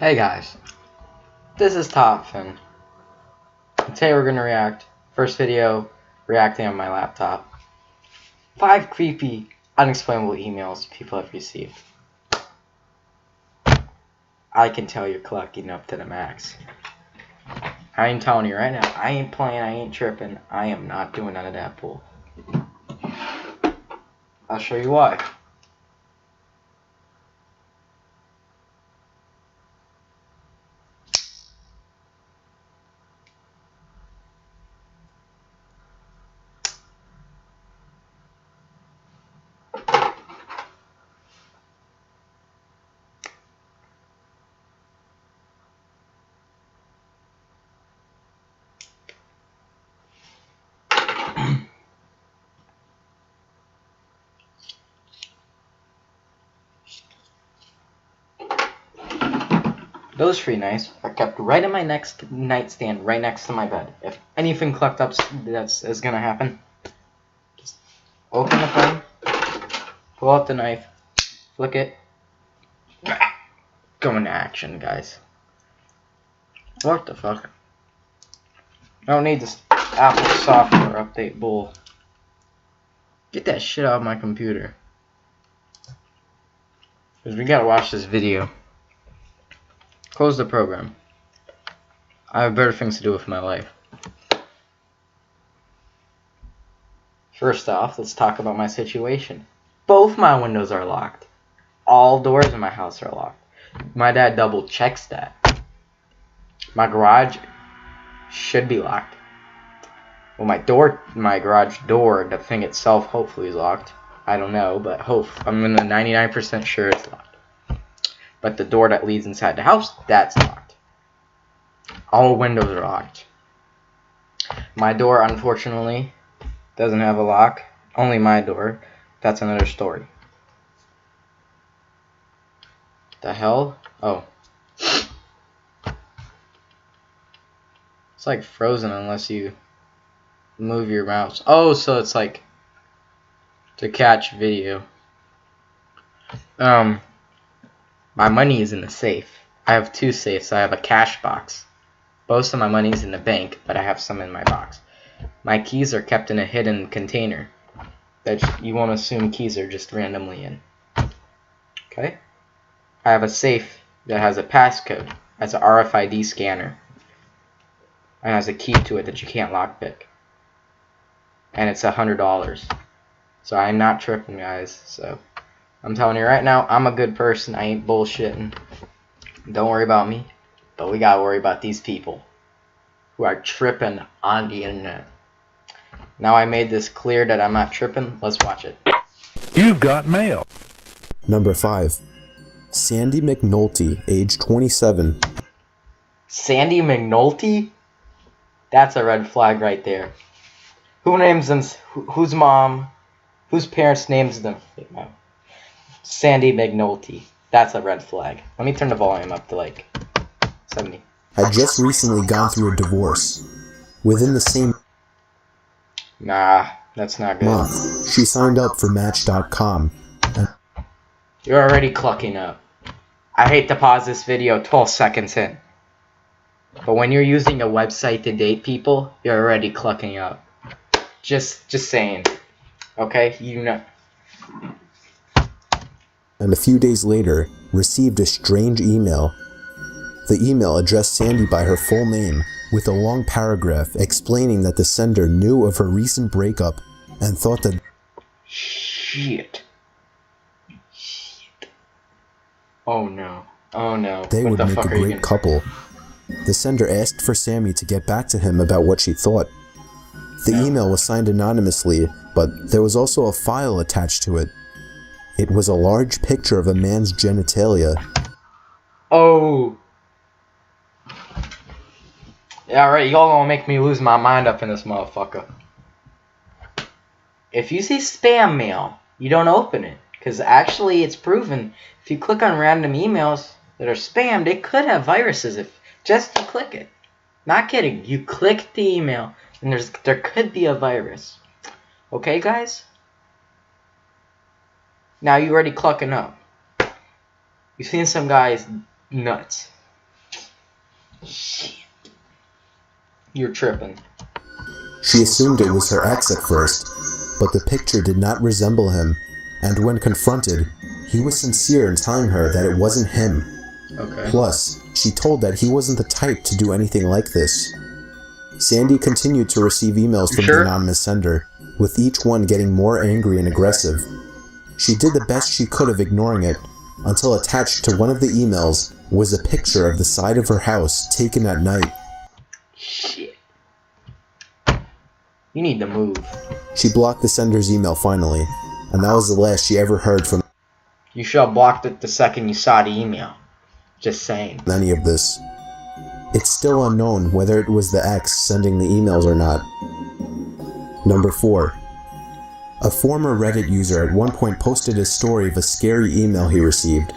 Hey guys, this is Toph, and today we're gonna react. First video reacting on my laptop. 5 creepy, unexplainable emails people have received. I can tell you're collecting up to the max. I ain't telling you right now. I ain't playing. I ain't tripping. I am not doing none of that bull. I'll show you why. Those 3 knives are kept right in my next nightstand, right next to my bed. If anything collect up is gonna happen, just open the phone, pull out the knife, flick it, go into action, guys. What the fuck? I don't need this Apple software update bull. Get that shit out of my computer. Because we gotta watch this video. Close the program. I have better things to do with my life. First off, let's talk about my situation. Both my windows are locked. All doors in my house are locked. My dad double checks that. My garage should be locked. Well, my garage door, the thing itself, hopefully is locked. I don't know, but I'm 99% sure it's locked. But the door that leads inside the house, that's locked. All windows are locked. My door, unfortunately, doesn't have a lock. Only my door. That's another story. The hell? Oh. It's like frozen unless you move your mouse. Oh, so it's like to catch video. My money is in the safe. I have 2 safes. I have a cash box. Most of my money is in the bank, but I have some in my box. My keys are kept in a hidden container that you won't assume keys are just randomly in. Okay? I have a safe that has a passcode. Has an RFID scanner. And has a key to it that you can't lockpick. And it's $100. So I'm not tripping, guys. So I'm telling you right now, I'm a good person. I ain't bullshitting. Don't worry about me. But we gotta worry about these people who are tripping on the internet. Now I made this clear that I'm not tripping. Let's watch it. You've got mail. Number 5. Sandy McNulty, age 27. Sandy McNulty? That's a red flag right there. Who names them? Whose mom? Whose parents names them? Sandy McNulty. That's a red flag. Let me turn the volume up to like 70. Had just recently gone through a divorce. Within the same Nah, that's not good. month, she signed up for Match.com. You're already clucking up. I hate to pause this video 12 seconds in. But when you're using a website to date people, you're already clucking up. Just saying. Okay? You know. And a few days later, received a strange email. The email addressed Sandy by her full name, with a long paragraph explaining that the sender knew of her recent breakup and thought that Shit. Oh no. Oh no. they would make a great couple. The sender asked for Sammy to get back to him about what she thought. The email was signed anonymously, but there was also a file attached to it. It was a large picture of a man's genitalia. Oh. Yeah, alright, y'all gonna make me lose my mind up in this motherfucker. If you see spam mail, you don't open it. Because actually, it's proven, if you click on random emails that are spammed, it could have viruses if just you click it. Not kidding. You click the email, and there could be a virus. Okay, guys? Now you're already clucking up. You've seen some guys nuts. Shit. You're tripping. She assumed it was her ex at first, but the picture did not resemble him, and when confronted, he was sincere in telling her that it wasn't him. Okay. Plus, she told that he wasn't the type to do anything like this. Sandy continued to receive emails from the anonymous sender, with each one getting more angry and aggressive. She did the best she could of ignoring it, until attached to one of the emails was a picture of the side of her house taken at night. Shit. You need to move. She blocked the sender's email finally, and that was the last she ever heard from You should have blocked it the second you saw the email. Just saying. any of this. It's still unknown whether it was the ex sending the emails or not. Number 4. A former Reddit user at one point posted a story of a scary email he received.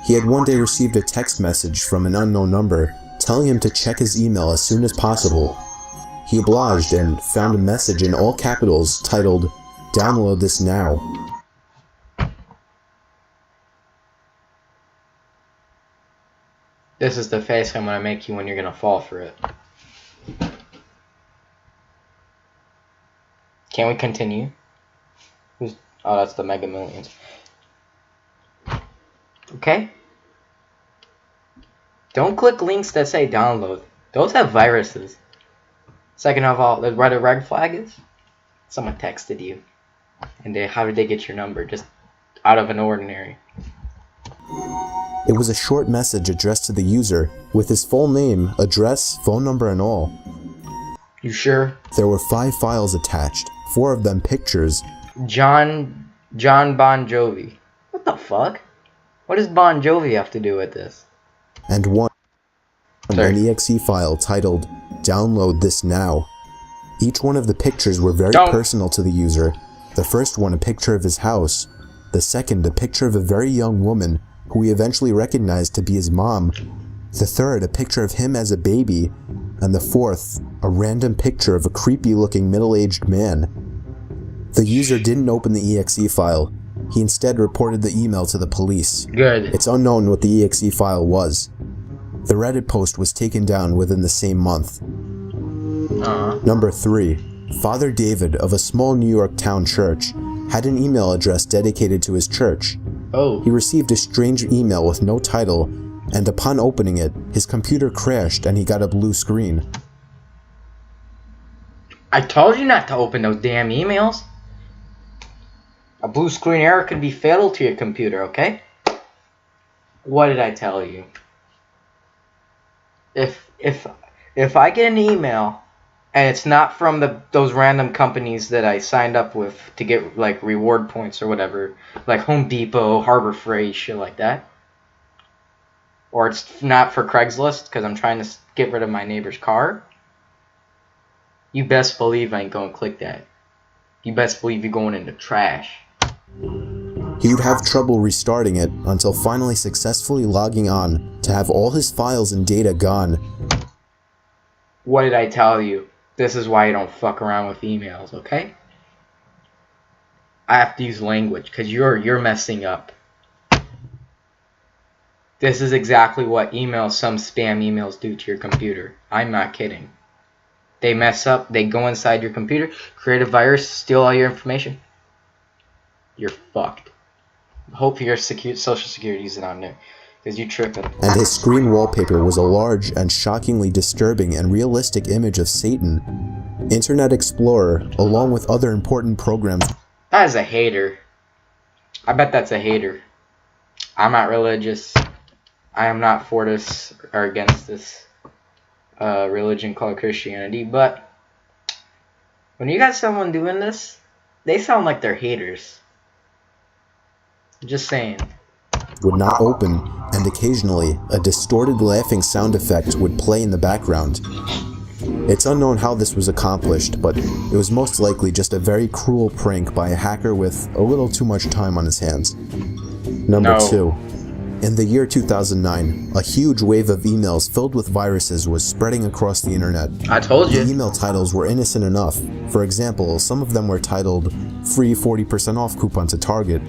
He had one day received a text message from an unknown number telling him to check his email as soon as possible. He obliged and found a message in all capitals titled, "Download this now." This is the face I'm gonna make you when you're gonna fall for it. Can we continue? Oh, that's the Mega Millions. Okay. Don't click links that say download. Those have viruses. Second of all, the red red flag is someone texted you, and how did they get your number? Just out of an ordinary. It was a short message addressed to the user with his full name, address, phone number, and all. You sure? There were 5 files attached, 4 of them pictures. John Bon Jovi. What the fuck? What does Bon Jovi have to do with this? And an exe file titled, "Download this now." Each one of the pictures were very personal to the user. The first one a picture of his house, the second a picture of a very young woman who he eventually recognized to be his mom, the third a picture of him as a baby, and the fourth a random picture of a creepy looking middle-aged man. The user didn't open the exe file. He instead reported the email to the police. Good. It's unknown what the exe file was. The Reddit post was taken down within the same month. Number 3. Father David of a small New York town church had an email address dedicated to his church. Oh. He received a strange email with no title, and upon opening it, his computer crashed and he got a blue screen. I told you not to open those damn emails. A blue screen error could be fatal to your computer, okay? What did I tell you? If I get an email and it's not from those random companies that I signed up with to get like reward points or whatever, like Home Depot, Harbor Freight, shit like that, or it's not for Craigslist because I'm trying to get rid of my neighbor's car, you best believe I ain't gonna click that. You best believe you're going into trash. He would have trouble restarting it until finally successfully logging on to have all his files and data gone. What did I tell you? This is why you don't fuck around with emails, okay? I have to use language because you're messing up. This is exactly what some spam emails do to your computer. I'm not kidding. They mess up, they go inside your computer, create a virus, steal all your information. You're fucked. Hope your social security isn't on there, because you tripping. And his screen wallpaper was a large and shockingly disturbing and realistic image of Satan. Internet Explorer, along with other important programs. That is a hater. I bet that's a hater. I'm not religious. I am not for this or against this religion called Christianity, but when you got someone doing this, they sound like they're haters. Just saying. Would not open, and occasionally a distorted laughing sound effect would play in the background. It's unknown how this was accomplished, but it was most likely just a very cruel prank by a hacker with a little too much time on his hands. Number 2. In the year 2009, a huge wave of emails filled with viruses was spreading across the internet. I told you. The email titles were innocent enough. For example, some of them were titled, "Free 40% off coupon to Target."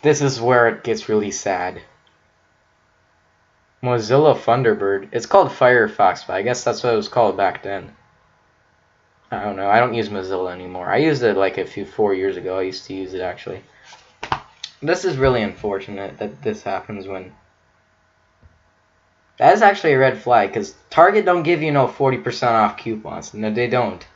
This is where it gets really sad. Mozilla Thunderbird. It's called Firefox, but I guess that's what it was called back then. I don't know. I don't use Mozilla anymore. I used it like 4 years ago. I used to use it actually. This is really unfortunate that this happens when... That is actually a red flag, because Target don't give you no 40% off coupons. No, they don't.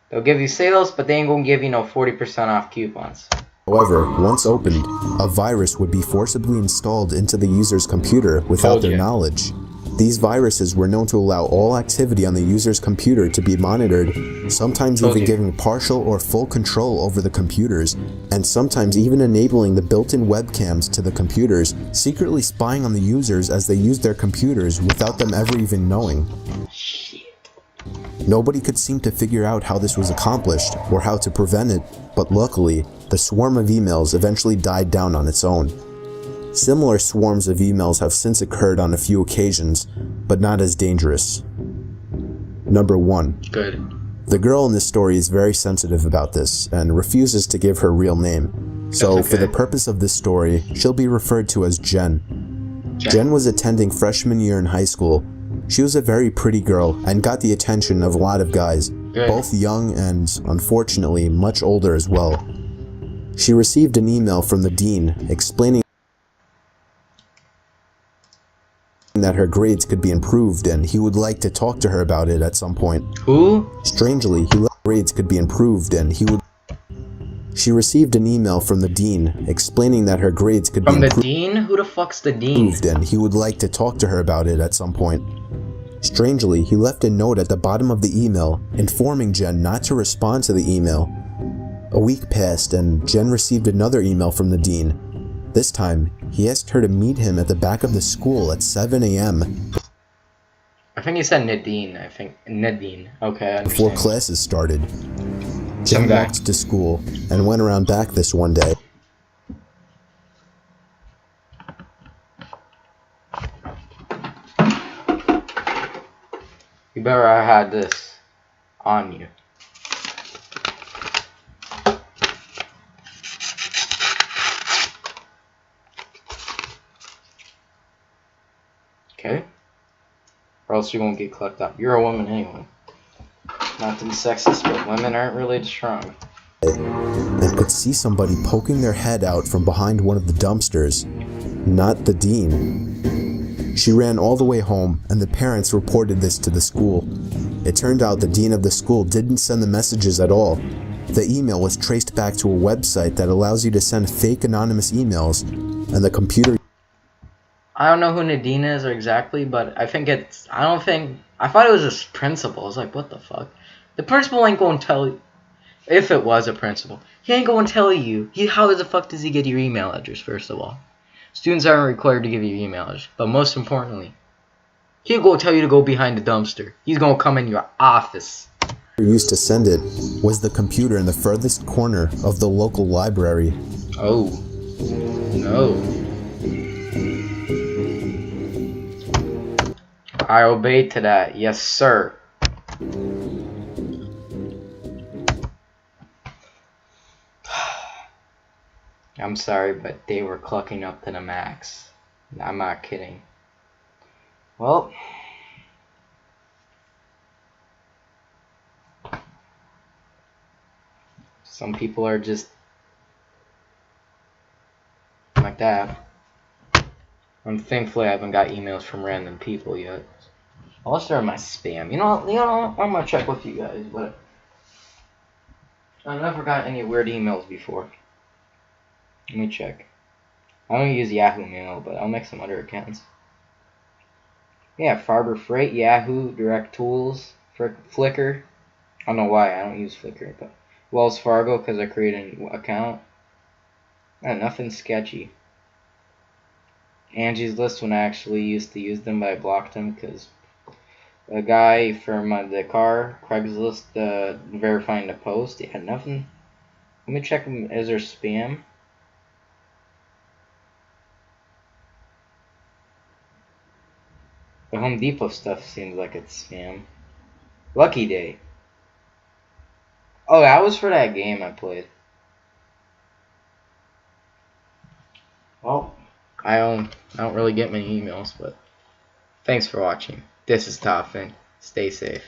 They'll give you sales, but they ain't gonna give you no 40% off coupons. However, once opened, a virus would be forcibly installed into the user's computer without their knowledge. These viruses were known to allow all activity on the user's computer to be monitored, sometimes even giving partial or full control over the computers, and sometimes even enabling the built-in webcams to the computers, secretly spying on the users as they used their computers without them ever even knowing. Nobody could seem to figure out how this was accomplished or how to prevent it, but luckily, the swarm of emails eventually died down on its own. Similar swarms of emails have since occurred on a few occasions, but not as dangerous. Number 1. Good. The girl in this story is very sensitive about this and refuses to give her real name. So for the purpose of this story, she'll be referred to as Jen. Jen was attending freshman year in high school. She was a very pretty girl and got the attention of a lot of guys, both young and, unfortunately, much older as well. She received an email from the dean explaining that her grades could be improved and he would like to talk to her about it at some point. Who? Strangely, grades could be improved and he would... She received an email from the dean explaining that her grades could be improved. From the dean? Who the fuck's the dean? And he would like to talk to her about it at some point. Strangely, he left a note at the bottom of the email informing Jen not to respond to the email. A week passed and Jen received another email from the dean. This time, he asked her to meet him at the back of the school at 7 a.m. I think he said Nadine. Nadine. Okay, I understand. Before classes started. Jen walked to school and went around back this one day. You better have had this on you. Okay? Or else you're gonna get clucked up. You're a woman anyway. Not to be sexist, but women aren't really strong. And could see somebody poking their head out from behind one of the dumpsters. Not the dean. She ran all the way home, and the parents reported this to the school. It turned out the dean of the school didn't send the messages at all. The email was traced back to a website that allows you to send fake anonymous emails, and the computer... I don't know who Nadine is or exactly, but I thought it was a principal. I was like, what the fuck? The principal ain't gonna tell you. If it was a principal, he ain't gonna tell you. How the fuck does he get your email address, first of all? Students aren't required to give you your email address, but most importantly, he'll go tell you to go behind the dumpster. He's gonna come in your office. Used to send it was the computer in the furthest corner of the local library. Oh, no. I obey to that, yes sir. I'm sorry, but they were clucking up to the max. I'm not kidding. Well, some people are just like that. And thankfully I haven't got emails from random people yet. Unless they're in my spam. You know, I'm gonna check with you guys, but I've never got any weird emails before. Let me check. I don't use Yahoo Mail, but I'll make some other accounts. Yeah, Farber Freight, Yahoo, Direct Tools, Flickr. I don't know why I don't use Flickr, but Wells Fargo because I created an account. Nothing sketchy. Angie's List when I actually used to use them, but I blocked them because a guy from the car, Craigslist, verifying the post. Yeah, nothing. Let me check. Is there spam? The Home Depot stuff seems like it's spam. Lucky Day. Oh, that was for that game I played. Well, I don't really get many emails, but Thanks for watching. This is Toffin. Stay safe.